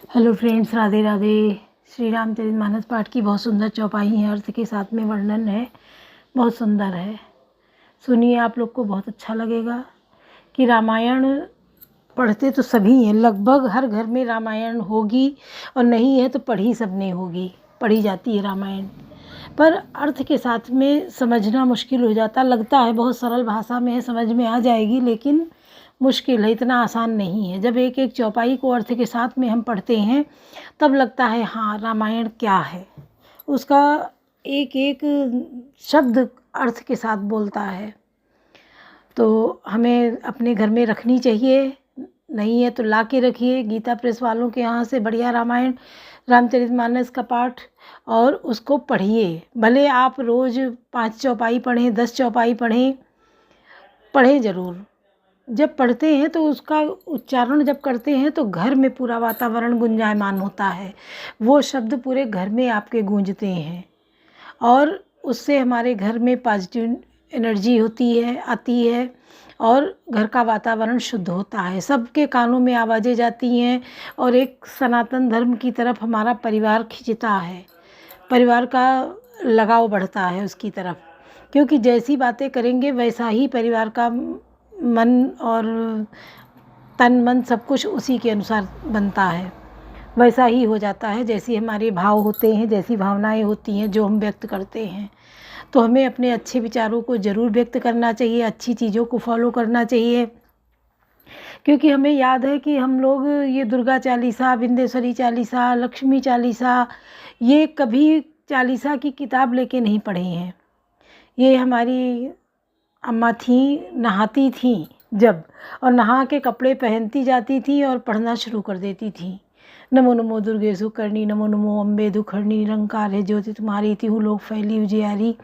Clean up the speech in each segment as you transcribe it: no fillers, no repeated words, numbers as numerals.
Hello friends, Radhe Radhe. Shri Ramcharitmanas पाठ की बहुत सुंदर चौपाई है, अर्थ के साथ में वर्णन है, बहुत सुंदर है। सुनिए, आप लोग को बहुत अच्छा लगेगा कि रामायण पढ़ते तो सभी हैं, लगभग हर घर में रामायण होगी और नहीं है तो पढ़ी सबने होगी, पढ़ी जाती है रामायण। पर अर्थ के साथ में समझना मुश्किल हो जाता, लगता है बहुत सरल भाषा में है, समझ में आ जाएगी, लेकिन मुश्किल है, इतना आसान नहीं है। जब एक एक चौपाई को अर्थ के साथ में हम पढ़ते हैं तब लगता है हाँ, रामायण क्या है, उसका एक एक शब्द अर्थ के साथ बोलता है। तो हमें अपने घर में रखनी चाहिए, नहीं है तो ला के रखिए गीता प्रेस वालों के यहाँ से बढ़िया रामायण रामचरितमानस का पाठ, और उसको पढ़िए। भले आप रोज़ 5 चौपाई पढ़ें, 10 चौपाई पढ़ें ज़रूर। जब पढ़ते हैं तो उसका उच्चारण जब करते हैं तो घर में पूरा वातावरण गुंजायमान होता है, वो शब्द पूरे घर में आपके गूंजते हैं और उससे हमारे घर में पॉजिटिव एनर्जी आती है और घर का वातावरण शुद्ध होता है, सबके कानों में आवाज़ें जाती हैं और एक सनातन धर्म की तरफ हमारा परिवार खिंचता है, परिवार का लगाव बढ़ता है उसकी तरफ, क्योंकि जैसी बातें करेंगे वैसा ही परिवार का मन और तन मन सब कुछ उसी के अनुसार बनता है, वैसा ही हो जाता है। जैसी हमारे भाव होते हैं, जैसी भावनाएं होती हैं जो हम व्यक्त करते हैं, तो हमें अपने अच्छे विचारों को ज़रूर व्यक्त करना चाहिए, अच्छी चीज़ों को फॉलो करना चाहिए। क्योंकि हमें याद है कि हम लोग ये दुर्गा चालीसा, विंध्येश्वरी चालीसा, लक्ष्मी चालीसा, ये कभी चालीसा की किताब लेके नहीं पढ़े हैं। ये हमारी अम्मा थी, नहाती थी जब, और नहा के कपड़े पहनती जाती थी और पढ़ना शुरू कर देती थी। नमो नमो दुर्गे सुकर्णी, नमो नमो अम्बे दुखर्णी, निरंकार है ज्योति तुम्हारी, तिहु लोक फैली उजियारी,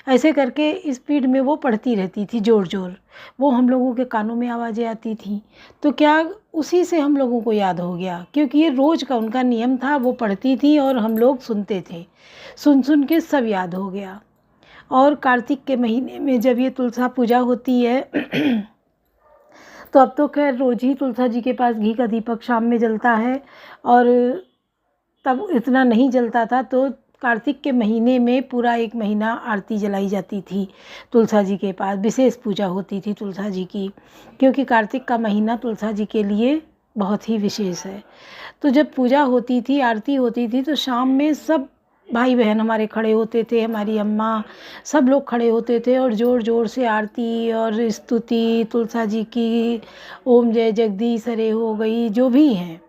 ऐसे करके स्पीड में वो पढ़ती रहती थी, जोर जोर। वो हम लोगों के कानों में आवाज़ें आती थी, तो क्या उसी से हम लोगों को याद हो गया, क्योंकि ये रोज़ का उनका नियम था, वो पढ़ती थी और हम लोग सुनते थे, सुन सुन के सब याद हो गया। और कार्तिक के महीने में जब ये तुलसा पूजा होती है तो अब तो खैर रोज़ ही तुलसा जी के पास घी का दीपक शाम में जलता है, और तब इतना नहीं जलता था, तो कार्तिक के महीने में पूरा 1 महीना आरती जलाई जाती थी तुलसा जी के पास, विशेष पूजा होती थी तुलसा जी की, क्योंकि कार्तिक का महीना तुलसा जी के लिए बहुत ही विशेष है। तो जब पूजा होती थी, आरती होती थी, तो शाम में सब भाई बहन हमारे खड़े होते थे, हमारी अम्मा, सब लोग खड़े होते थे और ज़ोर ज़ोर से आरती और स्तुति तुलसा जी की, ओम जय जगदीश हरे हो गई, जो भी हैं।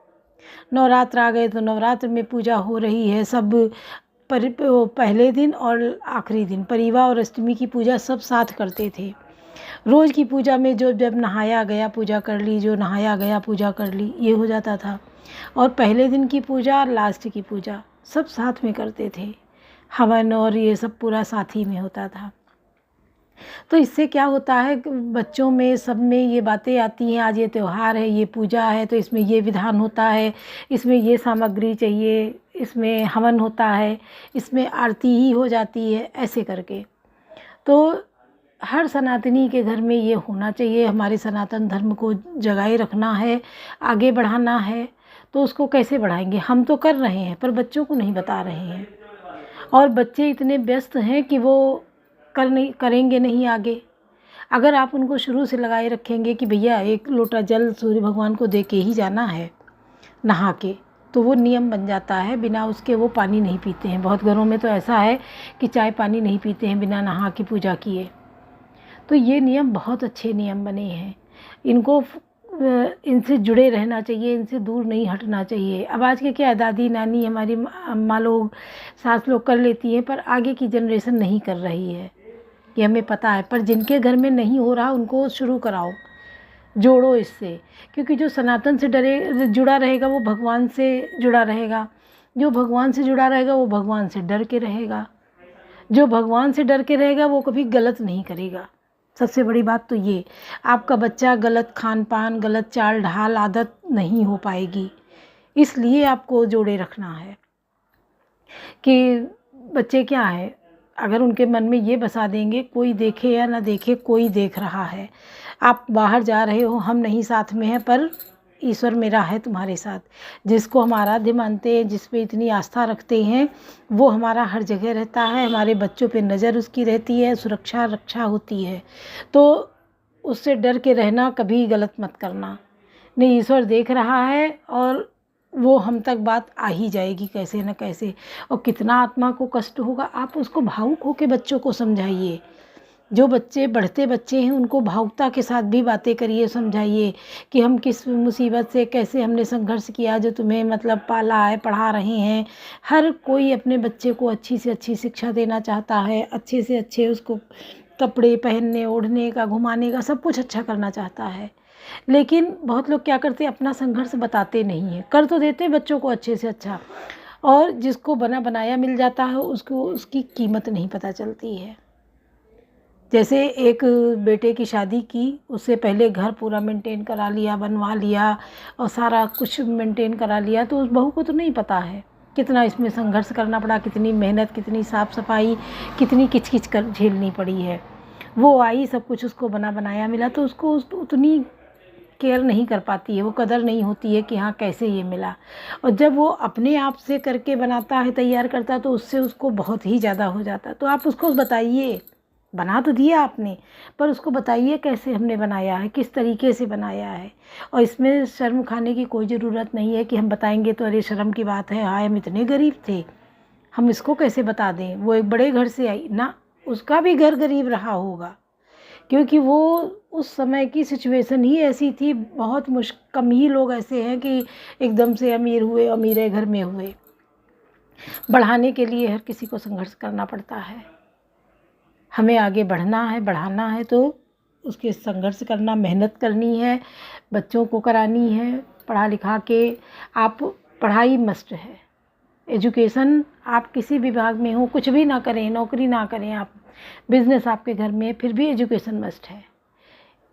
नवरात्र आ गए तो नवरात्र में पूजा हो रही है, सब पहले दिन और आखिरी दिन परिवा और अष्टमी की पूजा सब साथ करते थे। रोज़ की पूजा में जो जब नहाया गया पूजा कर ली, जो नहाया गया पूजा कर ली, ये हो जाता था। और पहले दिन की पूजा और लास्ट की पूजा सब साथ में करते थे, हवन और ये सब पूरा साथ ही में होता था। तो इससे क्या होता है, बच्चों में सब में ये बातें आती हैं, आज ये त्यौहार है, ये पूजा है, तो इसमें ये विधान होता है, इसमें ये सामग्री चाहिए, इसमें हवन होता है, इसमें आरती ही हो जाती है, ऐसे करके। तो हर सनातनी के घर में ये होना चाहिए। हमारे सनातन धर्म को जगाए रखना है, आगे बढ़ाना है, तो उसको कैसे बढ़ाएंगे? हम तो कर रहे हैं पर बच्चों को नहीं बता रहे हैं, और बच्चे इतने व्यस्त हैं कि वो करेंगे नहीं आगे। अगर आप उनको शुरू से लगाए रखेंगे कि भैया 1 लोटा जल सूर्य भगवान को दे के ही जाना है नहा के, तो वो नियम बन जाता है, बिना उसके वो पानी नहीं पीते हैं। बहुत घरों में तो ऐसा है कि चाय पानी नहीं पीते हैं बिना नहा के पूजा किए। तो ये नियम बहुत अच्छे नियम बने हैं, इनसे जुड़े रहना चाहिए, इनसे दूर नहीं हटना चाहिए। अब आज के क्या है, दादी नानी हमारी अम्मा लोग, सास लोग कर लेती हैं, पर आगे की जनरेशन नहीं कर रही है, ये हमें पता है। पर जिनके घर में नहीं हो रहा उनको शुरू कराओ, जोड़ो इससे, क्योंकि जो सनातन से जुड़ा रहेगा वो भगवान से जुड़ा रहेगा, जो भगवान से जुड़ा रहेगा वो भगवान से डर के रहेगा, जो भगवान से डर के रहेगा वो कभी गलत नहीं करेगा। सबसे बड़ी बात तो ये, आपका बच्चा गलत खान पान, गलत चाल ढाल आदत नहीं हो पाएगी, इसलिए आपको जोड़े रखना है कि बच्चे क्या है, अगर उनके मन में ये बसा देंगे, कोई देखे या ना देखे, कोई देख रहा है, आप बाहर जा रहे हो, हम नहीं साथ में हैं, पर ईश्वर मेरा है तुम्हारे साथ। जिसको हम आराध्य मानते हैं, जिस पे इतनी आस्था रखते हैं, वो हमारा हर जगह रहता है। हमारे बच्चों पे नज़र उसकी रहती है, सुरक्षा रक्षा होती है। तो उससे डर के रहना कभी गलत मत करना। नहीं, ईश्वर देख रहा है और वो हम तक बात आ ही जाएगी कैसे न कैसे। और कितना आत्मा को कष्ट होगा, आप उसको भावुक होकर बच्चों को समझाइए। जो बच्चे बढ़ते बच्चे हैं उनको भावुकता के साथ भी बातें करिए, समझाइए कि हम किस मुसीबत से कैसे हमने संघर्ष किया, जो तुम्हें मतलब पाला है, पढ़ा रहे हैं। हर कोई अपने बच्चे को अच्छी से अच्छी शिक्षा देना चाहता है, अच्छे से अच्छे उसको कपड़े पहनने ओढ़ने का, घुमाने का, सब कुछ अच्छा करना चाहता है। लेकिन बहुत लोग क्या करते हैं, अपना संघर्ष बताते नहीं हैं। कर तो देते हैं बच्चों को अच्छे से अच्छा, और जिसको बना बनाया मिल जाता है उसको उसकी कीमत नहीं पता चलती है। जैसे एक बेटे की शादी की, उससे पहले घर पूरा मेंटेन करा लिया, बनवा लिया और सारा कुछ मेंटेन करा लिया, तो उस बहू को तो नहीं पता है कितना इसमें संघर्ष करना पड़ा, कितनी मेहनत, कितनी साफ़ सफाई, कितनी किचकिच कर झेलनी पड़ी है। वो आई, सब कुछ उसको बना बनाया मिला, तो उसको उतनी केयर नहीं कर पाती है, वो कदर नहीं होती है कि हाँ कैसे ये मिला। और जब वो अपने आप से करके बनाता है, तैयार करता है, तो उससे उसको बहुत ही ज़्यादा हो जाता है। तो आप उसको बताइए, बना तो दिया आपने, पर उसको बताइए कैसे हमने बनाया है, किस तरीके से बनाया है। और इसमें शर्म खाने की कोई ज़रूरत नहीं है कि हम बताएंगे तो अरे शर्म की बात है, हाय हम इतने गरीब थे, हम इसको कैसे बता दें। वो एक बड़े घर से आई ना, उसका भी घर गरीब रहा होगा, क्योंकि वो उस समय की सिचुएशन ही ऐसी थी। बहुत कम ही लोग ऐसे हैं कि एकदम से अमीर हुए, अमीर घर में हुए। बढ़ाने के लिए हर किसी को संघर्ष करना पड़ता है। हमें आगे बढ़ना है, बढ़ाना है, तो उसके संघर्ष करना, मेहनत करनी है, बच्चों को करानी है पढ़ा लिखा के। आप पढ़ाई मस्ट है, एजुकेशन आप किसी विभाग में हो, कुछ भी ना करें, नौकरी ना करें, आप बिजनेस आपके घर में, फिर भी एजुकेशन मस्ट है।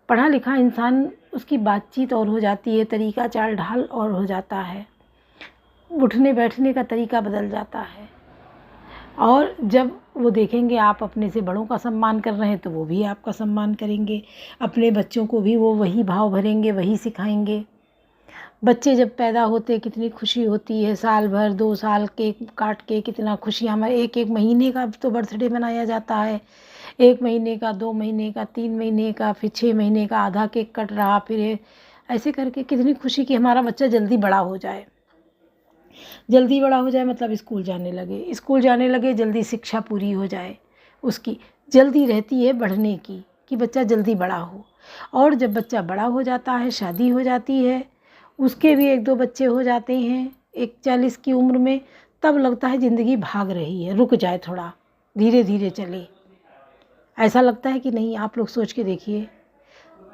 पढ़ा लिखा इंसान, उसकी बातचीत और हो जाती है, तरीका चाल ढाल और हो जाता है, उठने बैठने का तरीका बदल जाता है। और जब वो देखेंगे आप अपने से बड़ों का सम्मान कर रहे हैं, तो वो भी आपका सम्मान करेंगे। अपने बच्चों को भी वो वही भाव भरेंगे, वही सिखाएंगे। बच्चे जब पैदा होते कितनी खुशी होती है, साल भर 2 साल केक काट के कितना खुशियाँ, हमारे एक एक महीने का तो बर्थडे मनाया जाता है। 1 महीने का, 2 महीने का, 3 महीने का, फिर 6 महीने का आधा केक कट रहा, फिर ऐसे करके कितनी खुशी कि हमारा बच्चा जल्दी बड़ा हो जाए। जल्दी बड़ा हो जाए मतलब स्कूल जाने लगे, स्कूल जाने लगे, जल्दी शिक्षा पूरी हो जाए। उसकी जल्दी रहती है बढ़ने की, कि बच्चा जल्दी बड़ा हो। और जब बच्चा बड़ा हो जाता है, शादी हो जाती है, उसके भी 1-2 बच्चे हो जाते हैं, एक 40 की उम्र में, तब लगता है ज़िंदगी भाग रही है, रुक जाए थोड़ा, धीरे धीरे चले। ऐसा लगता है कि नहीं, आप लोग सोच के देखिए,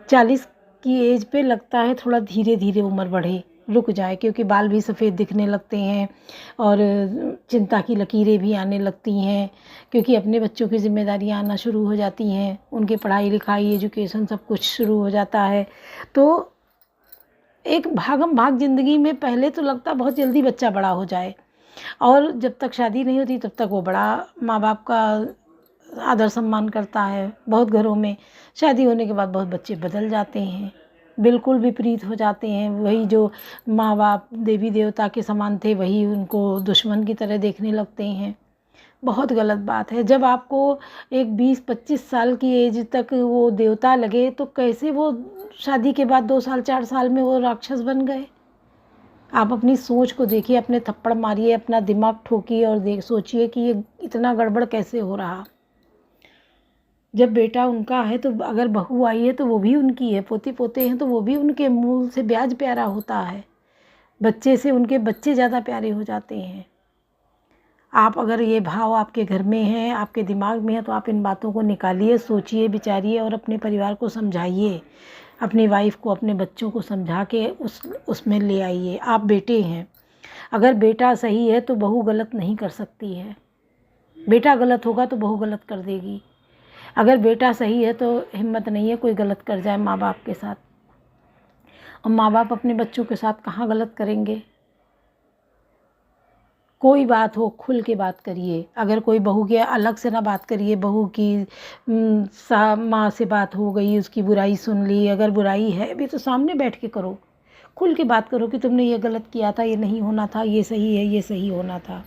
40 की एज पे लगता है थोड़ा धीरे धीरे उम्र बढ़े, रुक जाए, क्योंकि बाल भी सफ़ेद दिखने लगते हैं और चिंता की लकीरें भी आने लगती हैं, क्योंकि अपने बच्चों की जिम्मेदारियां आना शुरू हो जाती हैं, उनके पढ़ाई लिखाई, एजुकेशन सब कुछ शुरू हो जाता है। तो एक भागम भाग ज़िंदगी में पहले तो लगता बहुत जल्दी बच्चा बड़ा हो जाए, और जब तक शादी नहीं होती तब तक वो बड़ा माँ बाप का आदर सम्मान करता है। बहुत घरों में शादी होने के बाद बहुत बच्चे बदल जाते हैं, बिल्कुल विपरीत हो जाते हैं। वही जो माँ बाप देवी देवता के समान थे, वही उनको दुश्मन की तरह देखने लगते हैं। बहुत गलत बात है। जब आपको एक 20-25 साल की एज तक वो देवता लगे, तो कैसे वो शादी के बाद 2 साल 4 साल में वो राक्षस बन गए। आप अपनी सोच को देखिए, अपने थप्पड़ मारिए, अपना दिमाग ठोकिए और सोचिए कि ये इतना गड़बड़ कैसे हो रहा। जब बेटा उनका है तो अगर बहू आई है तो वो भी उनकी है, पोती पोते हैं तो वो भी उनके मूल से ब्याज प्यारा होता है, बच्चे से उनके बच्चे ज़्यादा प्यारे हो जाते हैं। आप अगर ये भाव आपके घर में है, आपके दिमाग में है, तो आप इन बातों को निकालिए, सोचिए, विचारिए और अपने परिवार को समझाइए, अपनी वाइफ को, अपने बच्चों को समझा के उसमें ले आइए। आप बेटे हैं, अगर बेटा सही है तो बहू गलत नहीं कर सकती है, बेटा गलत होगा तो बहू गलत कर देगी। अगर बेटा सही है तो हिम्मत नहीं है कोई गलत कर जाए माँ बाप के साथ, और माँ बाप अपने बच्चों के साथ कहाँ गलत करेंगे। कोई बात हो खुल के बात करिए, अगर कोई बहू के अलग से ना बात करिए, बहू की माँ से बात हो गई, उसकी बुराई सुन ली, अगर बुराई है भी तो सामने बैठ के करो, खुल के बात करो कि तुमने ये गलत किया था, ये नहीं होना था, ये सही है, ये सही होना था।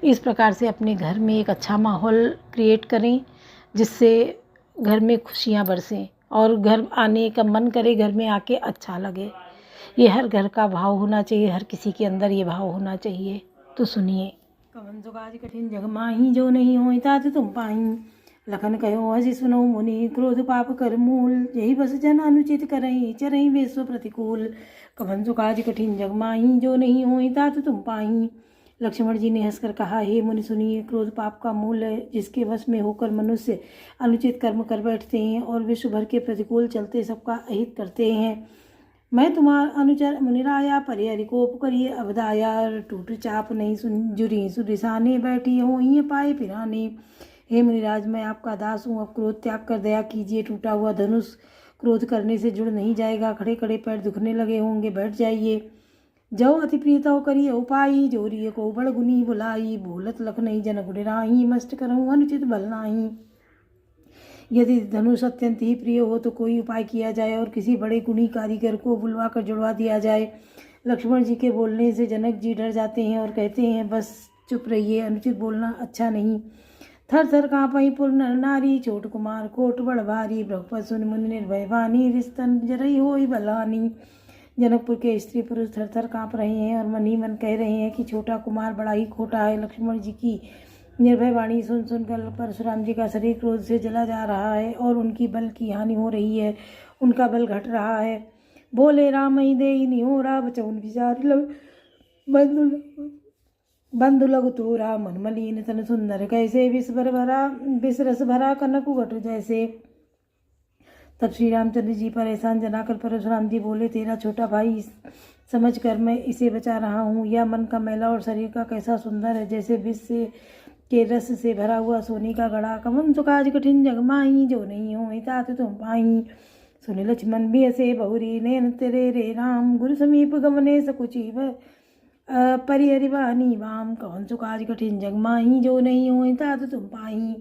इस प्रकार से अपने घर में एक अच्छा माहौल क्रिएट करें, जिससे घर में खुशियाँ बरसें और घर आने का मन करे, घर में आके अच्छा लगे। ये हर घर का भाव होना चाहिए, हर किसी के अंदर ये भाव होना चाहिए। तो सुनिए। कवन सो काज कठिन जग माही, जो नहीं होई तात तुम पाई। लखन कहो हसी सुनो मुनि, क्रोध पाप कर मूल। यही बस जन अनुचित करई, चरई विश्व प्रतिकूल। कवन सो काज कठिन जग माही, जो नहीं होई तात तुम पाई। लक्ष्मण जी ने हंसकर कहा, हे मुनि सुनिए, क्रोध पाप का मूल है, जिसके वश में होकर मनुष्य अनुचित कर्म कर बैठते हैं और विश्व भर के प्रतिकूल चलते सबका अहित करते हैं। मैं तुम्हारा अनुचर मुनिराया, परिहरि कोप करिए अवधाया। टूट चाप नहीं जुरी सुरिसाने, बैठी हो ये पाए पिराने। हे मुनिराज, मैं आपका दास हूँ, अब क्रोध त्याग कर दया कीजिए। टूटा हुआ धनुष क्रोध करने से जुड़ नहीं जाएगा, खड़े खड़े पैर दुखने लगे होंगे, बैठ जाइए। जो अति प्रीता हो करिए उपाई, जोरिए को बड़ गुनी बुलाई। बोलत लख नहीं जनक डिराही, मस्त करहूँ अनुचित बल नाही। यदि धनुष अत्यंत ही प्रिय हो तो कोई उपाय किया जाए और किसी बड़े गुणी कारीगर को बुलवा कर जुड़वा दिया जाए। लक्ष्मण जी के बोलने से जनक जी डर जाते हैं और कहते हैं, बस चुप रहिए, अनुचित बोलना अच्छा नहीं। थर थर काँपई पुर नर नारी, छोट कुमार कोट बड़ भारी। ब्रह्मपद सुन मुनि निर्भय वाणी, रिस्तन जरई होई बलानी। जनकपुर के स्त्री पुरुष थर थर काँप रहे हैं और मन ही मन कह रहे हैं कि छोटा कुमार बड़ा ही खोटा है। लक्ष्मण जी की निर्भय वाणी सुन सुनकर परशुराम जी का शरीर क्रोध से जला जा रहा है और उनकी बल की हानि हो रही है, उनका बल घट रहा है। बोले राम ही दे निहोरा, बचौन विचार बंधु लघु तोरा। मन मलिन तन सुंदर कैसे, विष रस भरा कनक घट जैसे। तब श्री रामचंद्र जी परेशान जनाकर परशुराम जी बोले, तेरा छोटा भाई समझकर मैं इसे बचा रहा हूँ। यह मन का मैला और शरीर का कैसा सुंदर है, जैसे विष से के रस से भरा हुआ सोने का घड़ा। कवन सो काज कठिन जग माही, जो नहीं होई तात तुम पाई। सुने लक्ष्मण भी ऐसे बहुरी, नयन तेरे रे राम। गुरु समीप गमने सकुची परिहरि वानी वाम। कवन सो काज कठिन जग माही, जो नहीं होई तात तुम पाई।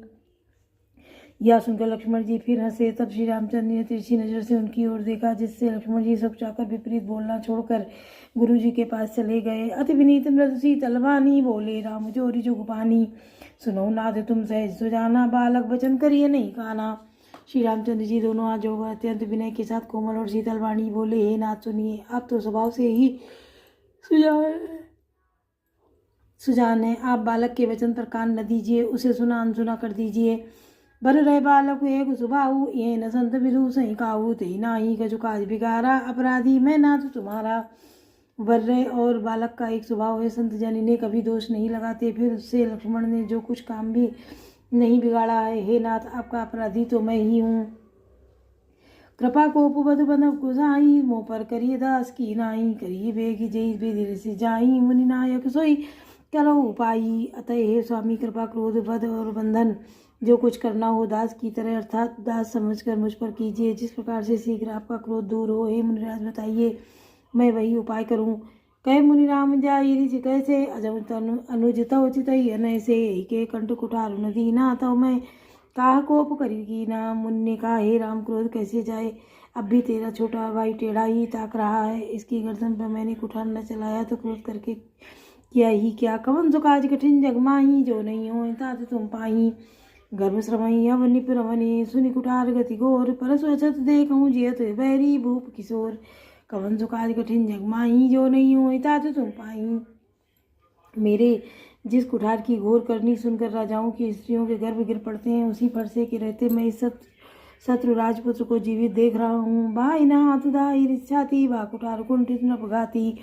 यह सुनकर लक्ष्मण जी फिर हंसे। तब श्री रामचंद्र ने तिरछी नजर से उनकी ओर देखा, जिससे लक्ष्मण जी सब चाकर विपरीत बोलना छोड़कर गुरु जी के पास चले गए। अति विनीत मृदु शीतल वाणी, बोले राम जोरी जुगपानी। सुनो नाथ तुम सहज सुजाना, बालक वचन करिए नहीं काना। श्री रामचंद्र जी दोनों हाथ जोड़कर अत्यंत विनय के साथ कोमल और शीतल वाणी बोले, हे नाथ सुनिए, आप तो स्वभाव से ही सुजान है। आप बालक के वचन पर कान न दीजिए, उसे सुना अनसुना कर दीजिए। बर रहे बालक एक सुभाऊ, ये न संत विदु सही काऊ। ते नाही कछु काज बिगारा, अपराधी मैं नाथ तुम्हारा। वर्रे और बालक का एक स्वभाव है, संत जन इन्हें कभी दोष नहीं लगाते। फिर उससे लक्ष्मण ने जो कुछ काम भी नहीं बिगाड़ा है, हे नाथ आपका अपराधी तो मैं ही हूँ। कृपा को उपबध बंधव गुसाई, मोह पर करिए दास की नाई। करिए बेगी जई बेदिर से जाई, मुनि नायक सोई करो उपाई। अतः हे स्वामी, कृपा क्रोध बध और बंधन जो कुछ करना हो दास की तरह अर्थात दास समझकर मुझ पर कीजिए, जिस प्रकार से शीघ्र आपका क्रोध दूर हो। हे मुनिराज बताइए, मैं वही उपाय करूं। कह मुनि राम जाई ऋषि कैसे, अजब तनु अनुजत उचित अनैसे। के कंठ कुठार नदी ना, तो मैं काह कोप करी ना। मुनि ने कहा, हे राम, क्रोध कैसे जाए, अब भी तेरा छोटा भाई टेढ़ा ही ताक रहा है। इसकी गर्दन पर मैंने कुठार न चलाया तो क्रोध करके किया ही क्या। कवन सो काज कठिन जग माही, जो नहीं हो तात तुम पाही। गर्भ श्रमई अव निपुरवने, सुनि कुठार गति घोर। परसु अछत देखूँ जियत बैरी भूप किशोर। कवन सो काज कठिन जग माही, जो नहीं हो तात तुम पाई। मेरे जिस कुठार की घोर करनी सुनकर राजाओं की स्त्रियों के गर्भ गिर पड़ते हैं, उसी फरसे के रहते मैं इस शत्रु राजपुत्र को जीवित देख रहा हूँ। बाई नाथ दाई रिच्छाती, बा कुठार कुंठित न पगाती।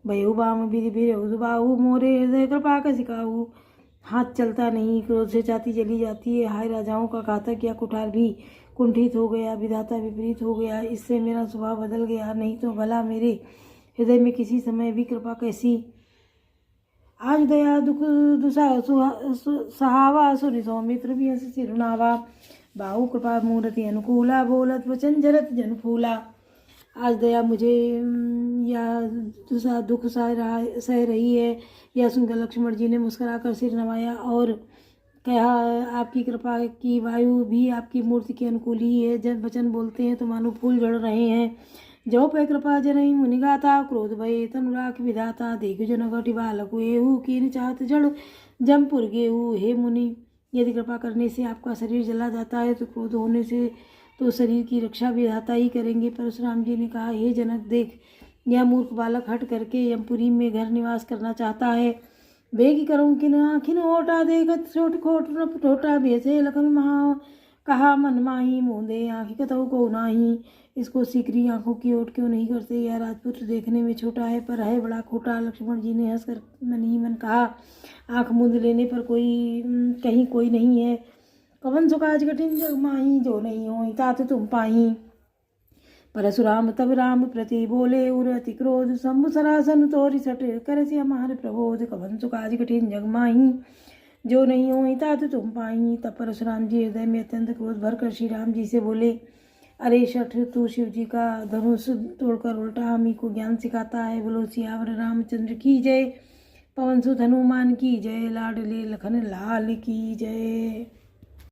भयु बाम विधि बाहु, मोरे हृदय कृपा का सिकाऊ। हाथ चलता नहीं, क्रोध से छाती जली जाती है। हाय राजाओं का घातक या कुठार भी कुंठित हो गया, विधाता विपरीत हो गया, इससे मेरा स्वभाव बदल गया। नहीं तो भला मेरे हृदय में किसी समय भी कृपा कैसी। आज दया दुख दुसा सहावा, सुनि सौमित्र भी हंस सिरुनावा। बाहु कृपा मूर्ति अनुकूला, बोलत वचन जरत जन फूला। आज दया मुझे या दूसरा दुख सह रही है। यह सुनकर लक्ष्मण जी ने मुस्कुराकर सिर नवाया और कहा, आपकी कृपा की वायु भी आपकी मूर्ति के अनुकूल ही है। जब वचन बोलते हैं तो मानो फूल झड़ रहे हैं। जो पे कृपा जनई मुनिगाता क्रोध भय तनुराख विधाता देखो जन घटी बालक एहू कीन चाहत जड़ जमपुर गेहू। हे मुनि, यदि कृपा करने से आपका शरीर जला जाता है तो क्रोध होने से तो शरीर की रक्षा विधाता ही करेंगे। परशुराम जी ने कहा, हे जनक देख, यह मूर्ख बालक हट करके यमपुरी में घर निवास करना चाहता है। बेगी करूँ किन आखिन ओटा देखत छोट खोट न ठोटा बेचे लखन महा कहा मन माही मोदे आँखी कतहु को नाही। इसको सीकरी आंखों की ओट क्यों नहीं करते। यह राजपुत्र देखने में छोटा है पर है बड़ा खोटा। लक्ष्मण जी ने हंसकर मन ही मन कहा, आँख मूंद लेने पर कहीं कोई नहीं है। कवन सो काज कठिन जग माही जो नहीं हो तात तुम पाही। परशुराम तब राम प्रति बोले उर अति क्रोध शंभु सरासन तोरि सट कर से हमारे प्रबोध। कवन सो काज कठिन जग माही जो नहीं हो तात तुम पाही। तब परशुराम जी हृदय में अत्यंत क्रोध भरकर श्री राम जी से बोले, अरे शठ, तू शिव जी का धनुष तोड़कर उल्टा हम ही को ज्ञान सिखाता है। बोलो सियावर रामचंद्र की जय। पवन सुत हनुमान की जय। लाडले लखन लाल की जय।